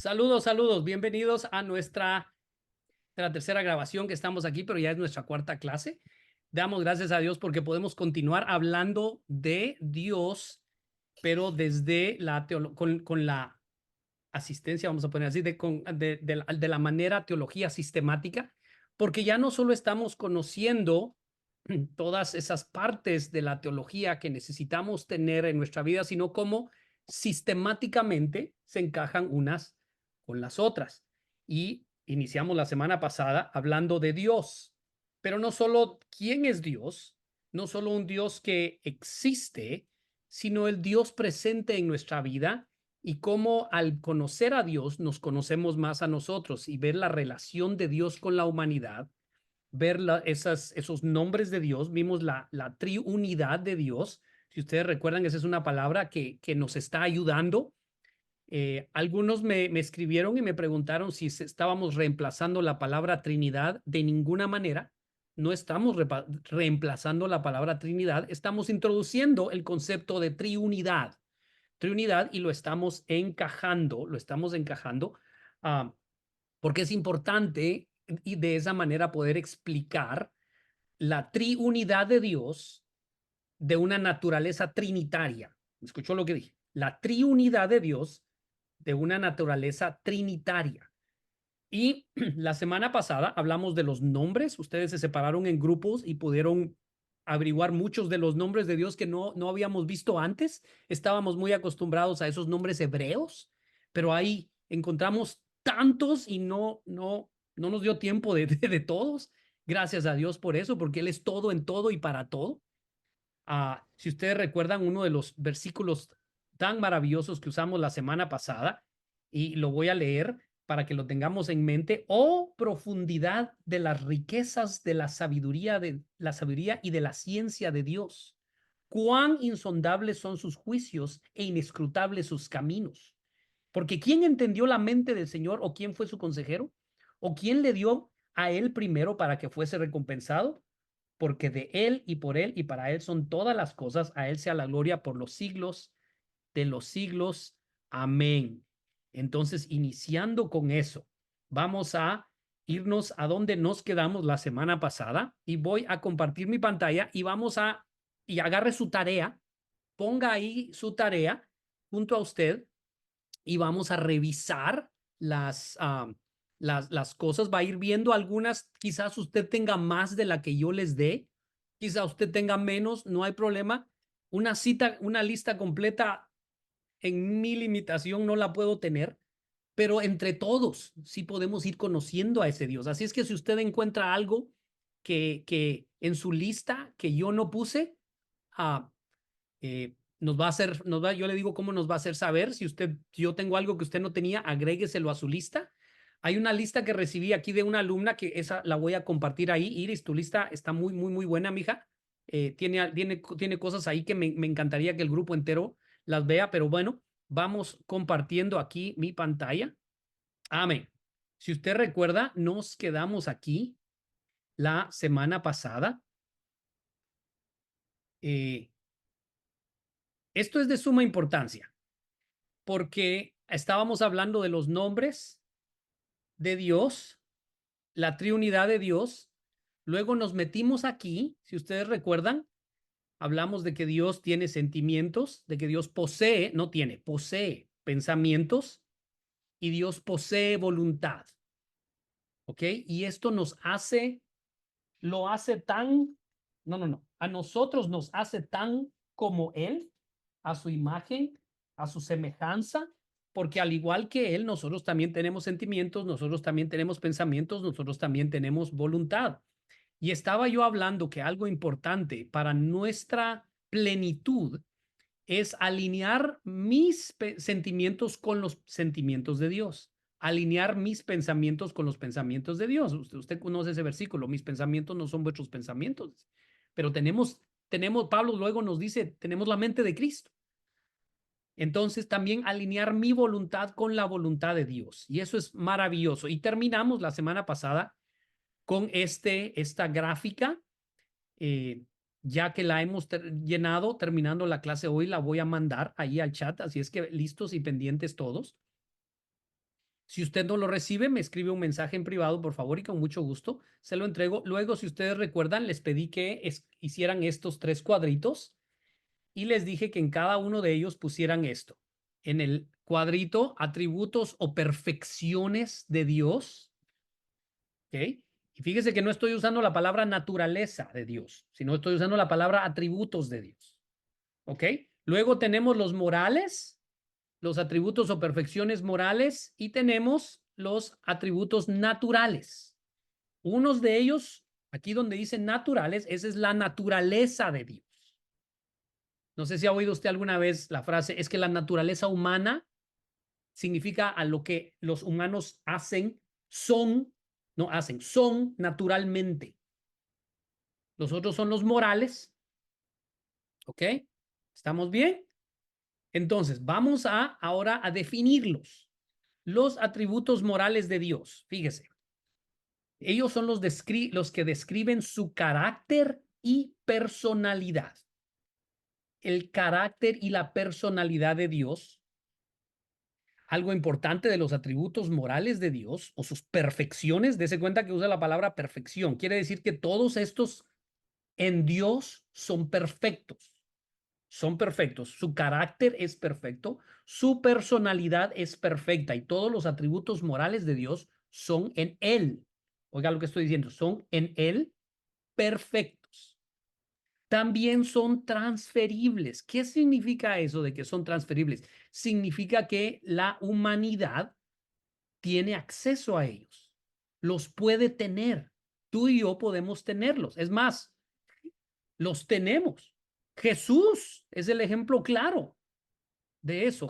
Saludos, saludos. Bienvenidos a la tercera grabación que estamos aquí, pero ya es nuestra cuarta clase. Damos gracias a Dios porque podemos continuar hablando de Dios, pero desde con la asistencia, vamos a poner así, de la manera teología sistemática, porque ya no solo estamos conociendo todas esas partes de la teología que necesitamos tener en nuestra vida, sino cómo sistemáticamente se encajan unas con las otras. Y iniciamos la semana pasada hablando de Dios, pero no solo quién es Dios, no solo un Dios que existe, sino el Dios presente en nuestra vida y cómo al conocer a Dios nos conocemos más a nosotros y ver la relación de Dios con la humanidad, ver esos nombres de Dios, vimos la triunidad de Dios. Si ustedes recuerdan, esa es una palabra que nos está ayudando. Algunos me escribieron y me preguntaron si estábamos reemplazando la palabra Trinidad. De ninguna manera. No estamos reemplazando la palabra Trinidad, estamos introduciendo el concepto de triunidad. Triunidad y lo estamos encajando, ah, porque es importante y de esa manera poder explicar la triunidad de Dios de una naturaleza trinitaria. ¿Escuchó lo que dije? La triunidad de Dios de una naturaleza trinitaria. Y la semana pasada hablamos de los nombres. Ustedes se separaron en grupos y pudieron averiguar muchos de los nombres de Dios que no habíamos visto antes. Estábamos muy acostumbrados a esos nombres hebreos, pero ahí encontramos tantos y no nos dio tiempo de todos. Gracias a Dios por eso, porque Él es todo en todo y para todo. Si ustedes recuerdan uno de los versículos tan maravillosos que usamos la semana pasada, y lo voy a leer para que lo tengamos en mente. Oh, profundidad de las riquezas de la sabiduría y de la ciencia de Dios. Cuán insondables son sus juicios e inescrutables sus caminos. Porque ¿quién entendió la mente del Señor o quién fue su consejero? ¿O quién le dio a él primero para que fuese recompensado? Porque de él y por él y para él son todas las cosas, a él sea la gloria por los siglos de los siglos. Amén. Entonces, iniciando con eso, vamos a irnos a donde nos quedamos la semana pasada y voy a compartir mi pantalla y agarre su tarea, ponga ahí su tarea junto a usted y vamos a revisar las cosas. Va a ir viendo algunas, quizás usted tenga más de la que yo les dé, quizás usted tenga menos, no hay problema. Una lista completa en mi limitación no la puedo tener, pero entre todos sí podemos ir conociendo a ese Dios. Así es que si usted encuentra algo que en su lista que yo no puse, ah, nos va a hacer, yo le digo cómo nos va a hacer saber. Si yo tengo algo que usted no tenía, agrégueselo a su lista. Hay una lista que recibí aquí de una alumna que esa la voy a compartir ahí. Iris, tu lista está muy buena, mija. Tiene cosas ahí que me encantaría que el grupo entero las vea, pero bueno, vamos compartiendo aquí mi pantalla. Amén. Si usted recuerda, nos quedamos aquí la semana pasada. Eh, Esto es de suma importancia porque estábamos hablando de los nombres de Dios, la triunidad de Dios. Luego nos metimos aquí, si ustedes recuerdan, hablamos de que Dios tiene sentimientos, de que Dios posee pensamientos y Dios posee voluntad. ¿Ok? Y esto lo hace tan, no, a nosotros nos hace tan como Él, a su imagen, a su semejanza, porque al igual que Él, nosotros también tenemos sentimientos, nosotros también tenemos pensamientos, nosotros también tenemos voluntad. Y estaba yo hablando que algo importante para nuestra plenitud es alinear mis sentimientos con los sentimientos de Dios, alinear mis pensamientos con los pensamientos de Dios. Usted conoce ese versículo, mis pensamientos no son vuestros pensamientos, pero Pablo luego nos dice, tenemos la mente de Cristo. Entonces también alinear mi voluntad con la voluntad de Dios. Y eso es maravilloso. Y terminamos la semana pasada con esta gráfica. eh, ya que la hemos llenado, terminando la clase hoy, la voy a mandar ahí al chat, así es que listos y pendientes todos. Si usted no lo recibe, me escribe un mensaje en privado, por favor, y con mucho gusto se lo entrego. Luego, si ustedes recuerdan, les pedí que hicieran estos 3 cuadritos y les dije que en cada uno de ellos pusieran esto. En el cuadrito, atributos o perfecciones de Dios. ¿Ok? Y fíjese que no estoy usando la palabra naturaleza de Dios, sino estoy usando la palabra atributos de Dios. ¿Ok? Luego tenemos los morales, los atributos o perfecciones morales, y tenemos los atributos naturales. Unos de ellos, aquí donde dice naturales, esa es la naturaleza de Dios. No sé si ha oído usted alguna vez la frase, es que la naturaleza humana significa a lo que los humanos hacen, son, no hacen, son naturalmente. Los otros son los morales. ¿Ok? ¿Estamos bien? Entonces, vamos ahora a definirlos. Los atributos morales de Dios, fíjese, ellos son los que describen su carácter y personalidad. El carácter y la personalidad de Dios, algo importante de los atributos morales de Dios o sus perfecciones, dése cuenta que usa la palabra perfección, quiere decir que todos estos en Dios son perfectos. Son perfectos. Su carácter es perfecto, su personalidad es perfecta y todos los atributos morales de Dios son en Él. Oiga lo que estoy diciendo, son en Él perfectos. También son transferibles. ¿Qué significa eso de que son transferibles? Significa que la humanidad tiene acceso a ellos, los puede tener. Tú y yo podemos tenerlos. Es más, los tenemos. Jesús es el ejemplo claro de eso.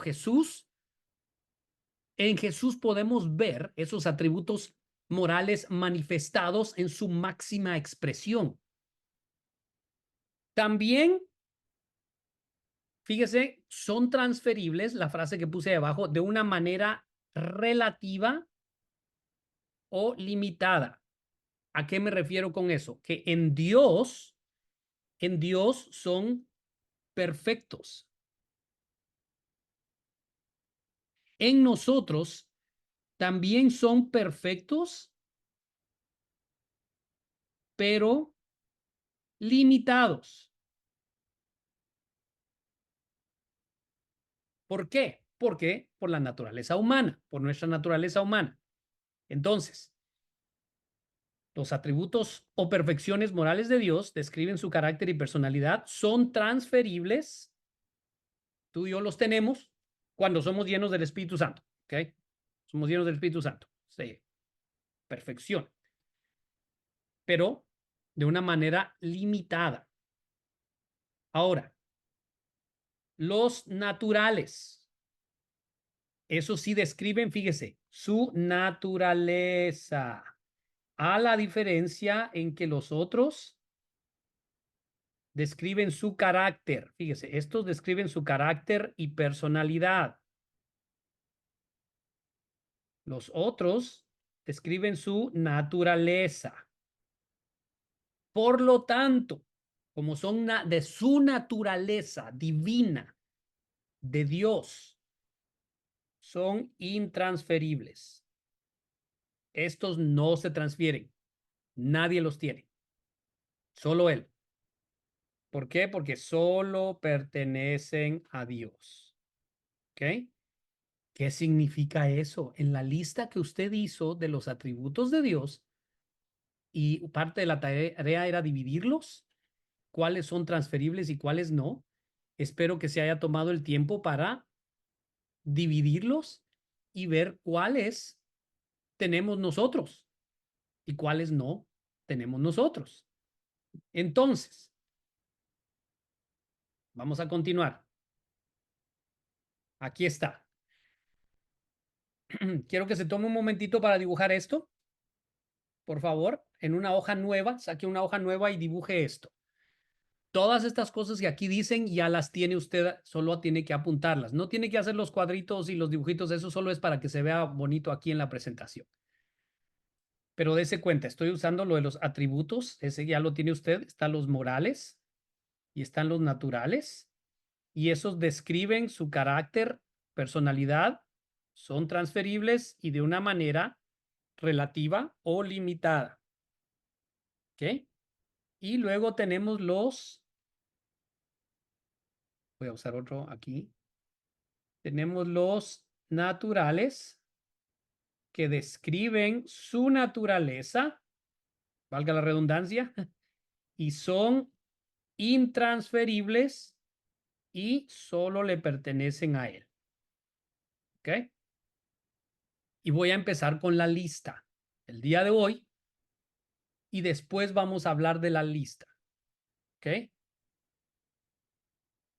En Jesús podemos ver esos atributos morales manifestados en su máxima expresión. También, fíjese, son transferibles, la frase que puse abajo, de una manera relativa o limitada. ¿A qué me refiero con eso? Que en Dios son perfectos. En nosotros también son perfectos, pero limitados. ¿Por qué? Porque por la naturaleza humana, por nuestra naturaleza humana. Entonces, los atributos o perfecciones morales de Dios describen su carácter y personalidad, son transferibles. Tú y yo los tenemos cuando somos llenos del Espíritu Santo. ¿Ok? Somos llenos del Espíritu Santo. Sí, perfección. Pero de una manera limitada. Ahora, los naturales. Eso sí describen, fíjese, su naturaleza. A la diferencia en que los otros describen su carácter. Fíjese, estos describen su carácter y personalidad. Los otros describen su naturaleza. Por lo tanto, como son de su naturaleza divina, de Dios, son intransferibles. Estos no se transfieren. Nadie los tiene. Solo Él. ¿Por qué? Porque solo pertenecen a Dios. ¿Ok? ¿Qué significa eso? En la lista que usted hizo de los atributos de Dios, y parte de la tarea era dividirlos, cuáles son transferibles y cuáles no. Espero que se haya tomado el tiempo para dividirlos y ver cuáles tenemos nosotros y cuáles no tenemos nosotros. Entonces, vamos a continuar. Aquí está. Quiero que se tome un momentito para dibujar esto. Por favor, en una hoja nueva, saque una hoja nueva y dibuje esto. Todas estas cosas que aquí dicen ya las tiene usted, solo tiene que apuntarlas. No tiene que hacer los cuadritos y los dibujitos, eso solo es para que se vea bonito aquí en la presentación. Pero dése cuenta, estoy usando lo de los atributos, ese ya lo tiene usted, están los morales y están los naturales, y esos describen su carácter, personalidad son transferibles y de una manera relativa o limitada. ¿Ok? Y luego tenemos voy a usar otro aquí. Tenemos los naturales que describen su naturaleza, valga la redundancia, y son intransferibles y solo le pertenecen a él. ¿Ok? Y voy a empezar con la lista el día de hoy y después vamos a hablar de la lista. ¿Ok?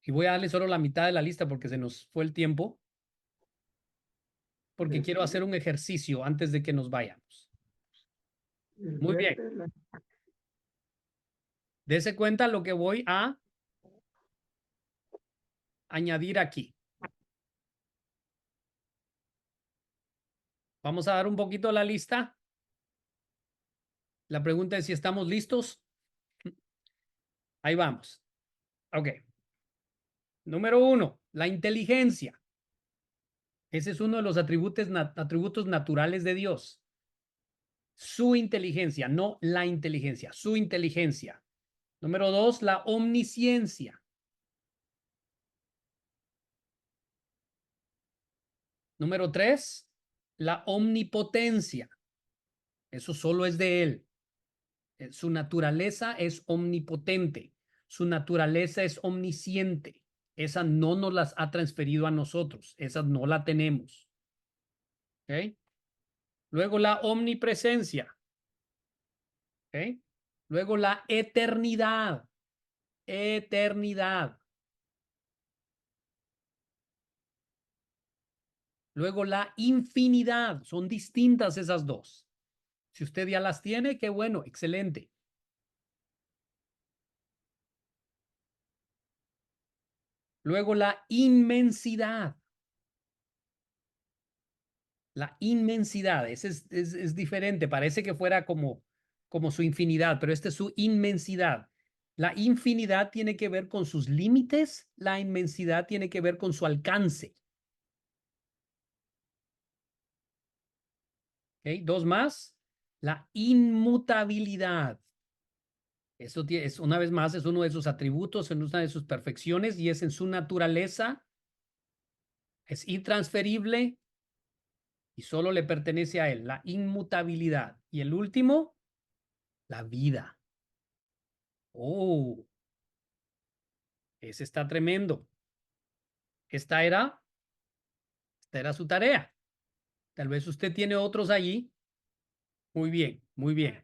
Y voy a darle solo la mitad de la lista porque se nos fue el tiempo, porque quiero hacer un ejercicio antes de que nos vayamos. Muy bien. Dese cuenta lo que voy a añadir aquí. Vamos a dar un poquito la lista. La pregunta es si estamos listos. Ahí vamos. Ok. Número 1, la inteligencia. Ese es uno de los atributos naturales de Dios. Su inteligencia, no la inteligencia, su inteligencia. Número 2, la omnisciencia. Número 3, la omnipotencia. Eso solo es de él. Su naturaleza es omnipotente. Su naturaleza es omnisciente. Esa no nos las ha transferido a nosotros. Esa no la tenemos. ¿Ok? Luego la omnipresencia. ¿Ok? Luego la eternidad. Eternidad. Luego la infinidad. Son distintas esas dos. Si usted ya las tiene, qué bueno, excelente. Luego la inmensidad. La inmensidad, ese es diferente, parece que fuera como su infinidad, pero esta es su inmensidad. La infinidad tiene que ver con sus límites, la inmensidad tiene que ver con su alcance. ¿Ok? Dos más, la inmutabilidad. Eso es, una vez más, es uno de sus atributos, es una de sus perfecciones y es en su naturaleza, es intransferible y solo le pertenece a él, la inmutabilidad. Y el último, la vida. Oh, ese está tremendo. Esta era su tarea. Tal vez usted tiene otros allí. Muy bien, muy bien.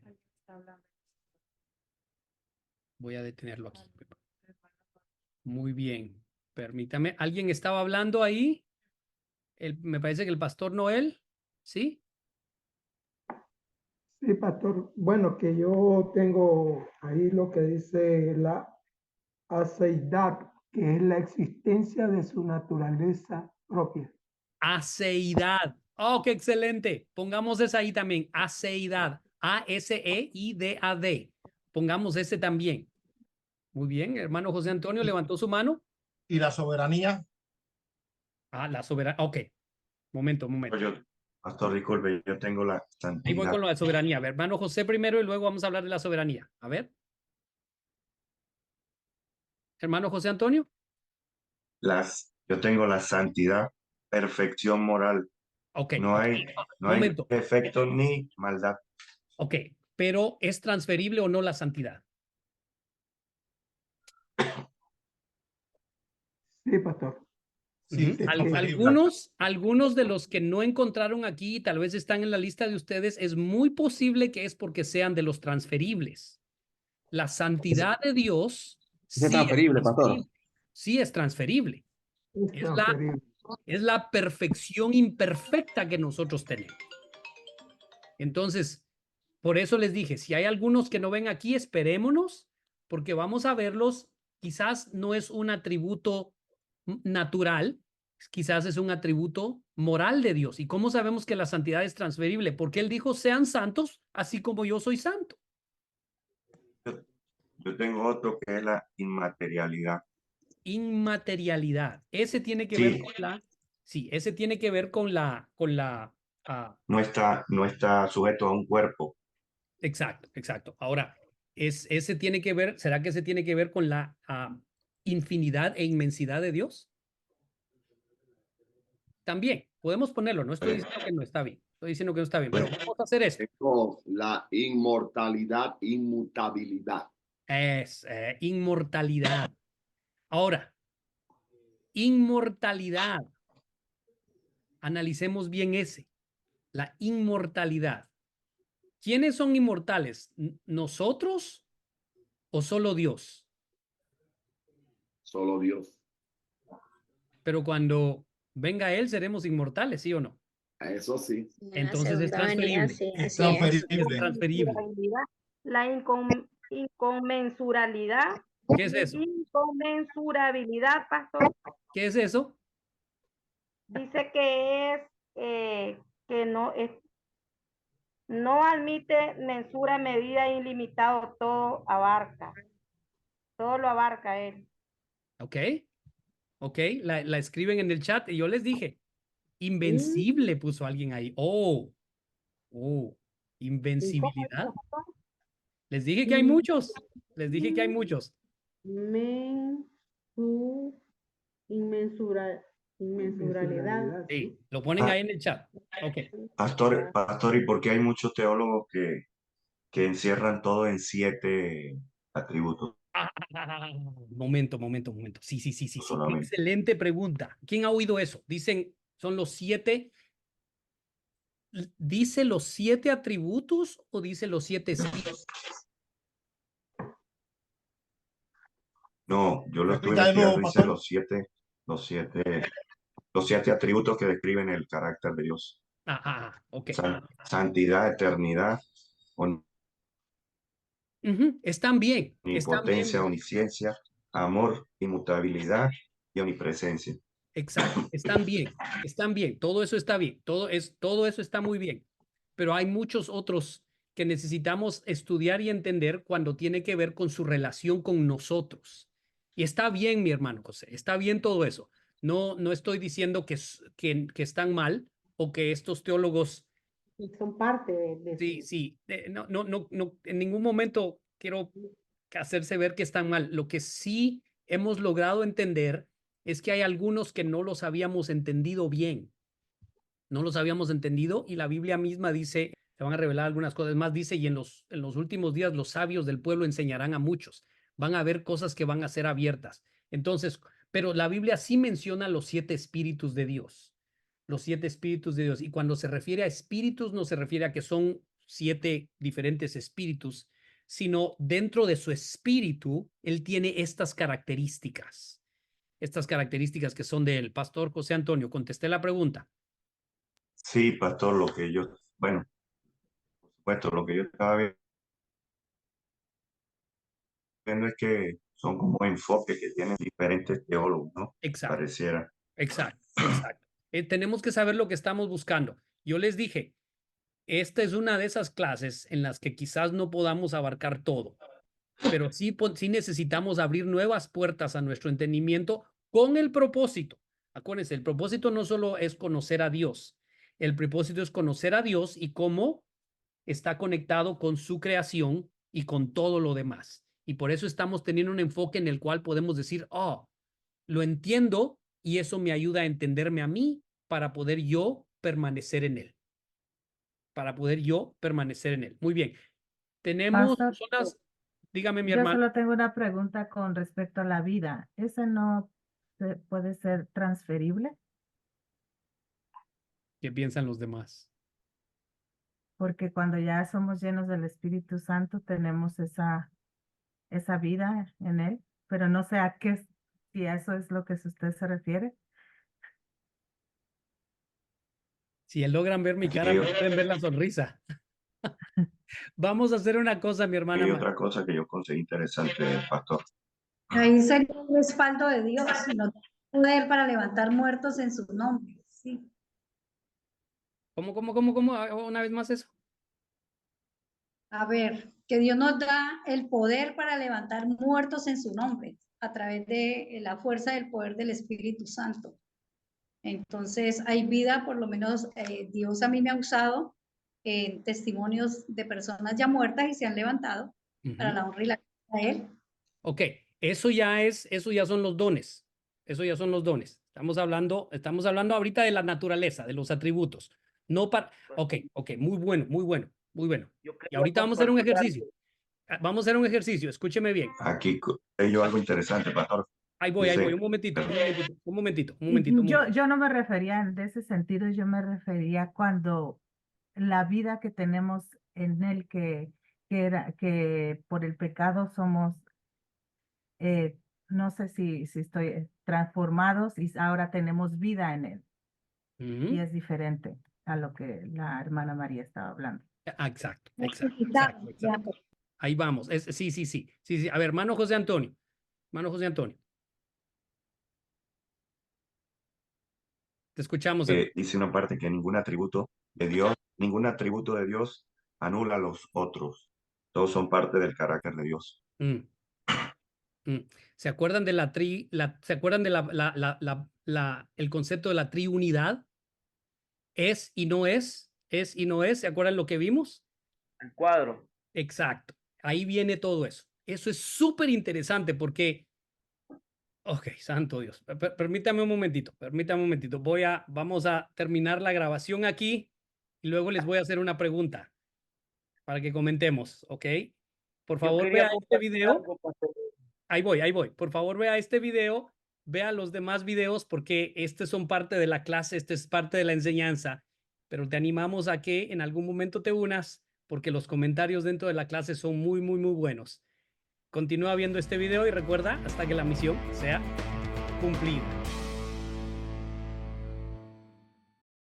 Voy a detenerlo aquí. Muy bien. Permítame. ¿Alguien estaba hablando ahí? Me parece que el pastor Noel. ¿Sí? Sí, pastor. Bueno, que yo tengo ahí lo que dice la aceidad, que es la existencia de su naturaleza propia. Aceidad. Oh, qué excelente. Pongamos esa ahí también. Aceidad. Aseidad. Pongamos ese también. Muy bien. Hermano José Antonio levantó su mano. Y la soberanía. Ah, la soberanía. Ok. Momento. Yo, Pastor, disculpe, yo tengo la Ahí voy con santidad. lo de soberanía. A ver, hermano José primero y luego vamos a hablar de la soberanía. A ver. Hermano José Antonio. Yo tengo la santidad, perfección moral. Ok, No ok. hay, no hay Momento. defecto ni maldad. Ok, pero ¿es transferible o no la santidad? Sí, pastor. Sí, Ujú. es Dice que transferible. Algunos de los que no encontraron aquí, tal vez están en la lista de ustedes, es muy posible que es porque sean de los transferibles. La santidad de Dios Es sí es transferible, pastor. transferible. Sí es transferible. es Es la, transferible. es la perfección imperfecta que nosotros tenemos. Entonces, por eso les dije, si hay algunos que no ven aquí, esperémonos, porque vamos a verlos. Quizás no es un atributo natural, quizás es un atributo moral de Dios. ¿Y cómo sabemos que la santidad es transferible? Porque Él dijo, sean santos, así como yo soy santo. Yo, yo tengo otro que es la inmaterialidad. Inmaterialidad. Ese tiene que ver Sí, con la Sí, ese tiene que ver con No está sujeto a un cuerpo. exacto, exacto. Ahora, ese tiene que ver, ¿será que ese tiene que ver con la infinidad e inmensidad de Dios? También, podemos ponerlo, no estoy diciendo que no está bien, estoy diciendo que no está bien, pero vamos a hacer esto. Tengo la inmortalidad, inmutabilidad. Es inmortalidad. Ahora, inmortalidad. Analicemos bien la inmortalidad. ¿Quiénes son inmortales? ¿Nosotros o solo Dios? Solo Dios. Pero cuando venga Él, seremos inmortales, ¿sí o no? Eso sí. En la Entonces es segunda venida, transferible. sí, Es así es. transferible. Es transferible. La inconmensurabilidad. ¿Qué es eso? Inconmensurabilidad, pastor. ¿Qué es eso? Dice que es que no admite mensura, medida, ilimitado, todo abarca. Todo lo abarca él. ¿Ok? ¿Ok? La escriben en el chat y yo les dije, invencible puso alguien ahí. Oh, invencibilidad. Les dije que hay muchos. Les dije que hay muchos. Inmensuralidad. Sí, lo ponen ahí en el chat. Ok. Pastor, ¿y por qué hay muchos teólogos que encierran todo en 7 atributos Momento. Sí. solamente? Excelente pregunta. ¿Quién ha oído eso? Dicen, son los 7. ¿Dice los 7 atributos o dice los 7 espíritus? No, yo lo estuve Repita de nuevo, investigando, dice pastor. los siete atributos que describen el carácter de Dios. Ok. Santidad, eternidad, Están bien. omnipotencia, omnisciencia, amor, inmutabilidad y omnipresencia. Exacto. Están bien. Todo eso está bien. Todo eso está muy bien. Pero hay muchos otros que necesitamos estudiar y entender cuando tiene que ver con su relación con nosotros. Y está bien, mi hermano José, está bien todo eso. No estoy diciendo que están mal o que estos teólogos, Son parte de sí, no, en ningún momento quiero hacerse ver que están mal. Lo que sí hemos logrado entender es que hay algunos que no los habíamos entendido bien. No los habíamos entendido y la Biblia misma dice, se van a revelar algunas cosas más, dice, y en los últimos días los sabios del pueblo enseñarán a muchos. Van a haber cosas que van a ser abiertas. Entonces, pero la Biblia sí menciona los 7 espíritus de Dios. Los 7 espíritus de Dios. Y cuando se refiere a espíritus, no se refiere a que son 7 diferentes espíritus, sino dentro de su espíritu, él tiene estas características. Estas características que son del pastor José Antonio. Contesté la pregunta. Sí, pastor, bueno, por supuesto, lo que yo estaba viendo es que son como enfoques que tienen diferentes teólogos, ¿no? Exacto. Pareciera. Exacto. Tenemos que saber lo que estamos buscando. Yo les dije, esta es una de esas clases en las que quizás no podamos abarcar todo, pero sí necesitamos abrir nuevas puertas a nuestro entendimiento con el propósito. Acuérdense, el propósito no solo es conocer a Dios, el propósito es conocer a Dios y cómo está conectado con su creación y con todo lo demás. Y por eso estamos teniendo un enfoque en el cual podemos decir, lo entiendo y eso me ayuda a entenderme a mí para poder yo permanecer en él. Muy bien. Tenemos Pastor, zonas, dígame mi yo hermano. solo tengo una pregunta con respecto a la vida. ¿Ese no puede ser transferible? ¿Qué piensan los demás? Porque cuando ya somos llenos del Espíritu Santo tenemos esa vida en él, pero no sé si a eso es lo que usted se refiere. Si logran ver mi cara, me pueden ver la sonrisa. Vamos a hacer una cosa, mi hermana. Y otra cosa que yo conseguí interesante, pastor. Ahí sería el respaldo de Dios, no tiene poder para levantar muertos en su nombre. Sí. ¿Cómo? Una vez más eso. A ver, que Dios nos da el poder para levantar muertos en su nombre a través de la fuerza del poder del Espíritu Santo. Entonces hay vida, por lo menos Dios a mí me ha usado en testimonios de personas ya muertas y se han levantado para la honra y la gloria de Él. Ok, eso ya son los dones. Eso ya son los dones. Estamos hablando ahorita de la naturaleza, de los atributos. No para. Ok, muy bueno, muy bueno, muy bueno. Y ahorita vamos a hacer un ejercicio. Vamos a hacer un ejercicio, escúcheme bien. Aquí yo algo interesante, pastor. Ahí voy, Dice- un momentito. Yo no me refería en ese sentido, yo me refería cuando la vida que tenemos en él, que por el pecado somos, no sé si estoy transformados y ahora tenemos vida en él. Ujú. Y es diferente a lo que la hermana María estaba hablando. Exacto. Ya, Ahí vamos. Sí. A ver, hermano José Antonio. Te escuchamos. dice una parte que ningún atributo de Dios anula a los otros. Todos son parte del carácter de Dios. ¿Se acuerdan de ¿se acuerdan de el concepto de la triunidad? Es y no es. ¿Se acuerdan lo que vimos? El cuadro. Exacto. Ahí viene todo eso. Eso es súper interesante porque, ok, santo Dios. Permítame un momentito. Vamos a terminar la grabación aquí y luego les voy a hacer una pregunta para que comentemos, ¿ok? Por favor, vea este video. Ahí voy. Por favor, vea este video, vea los demás videos porque estos son parte de la clase, este es parte de la enseñanza, pero te animamos a que en algún momento te unas porque los comentarios dentro de la clase son muy, muy, muy buenos. Continúa viendo este video y recuerda hasta que la misión sea cumplida.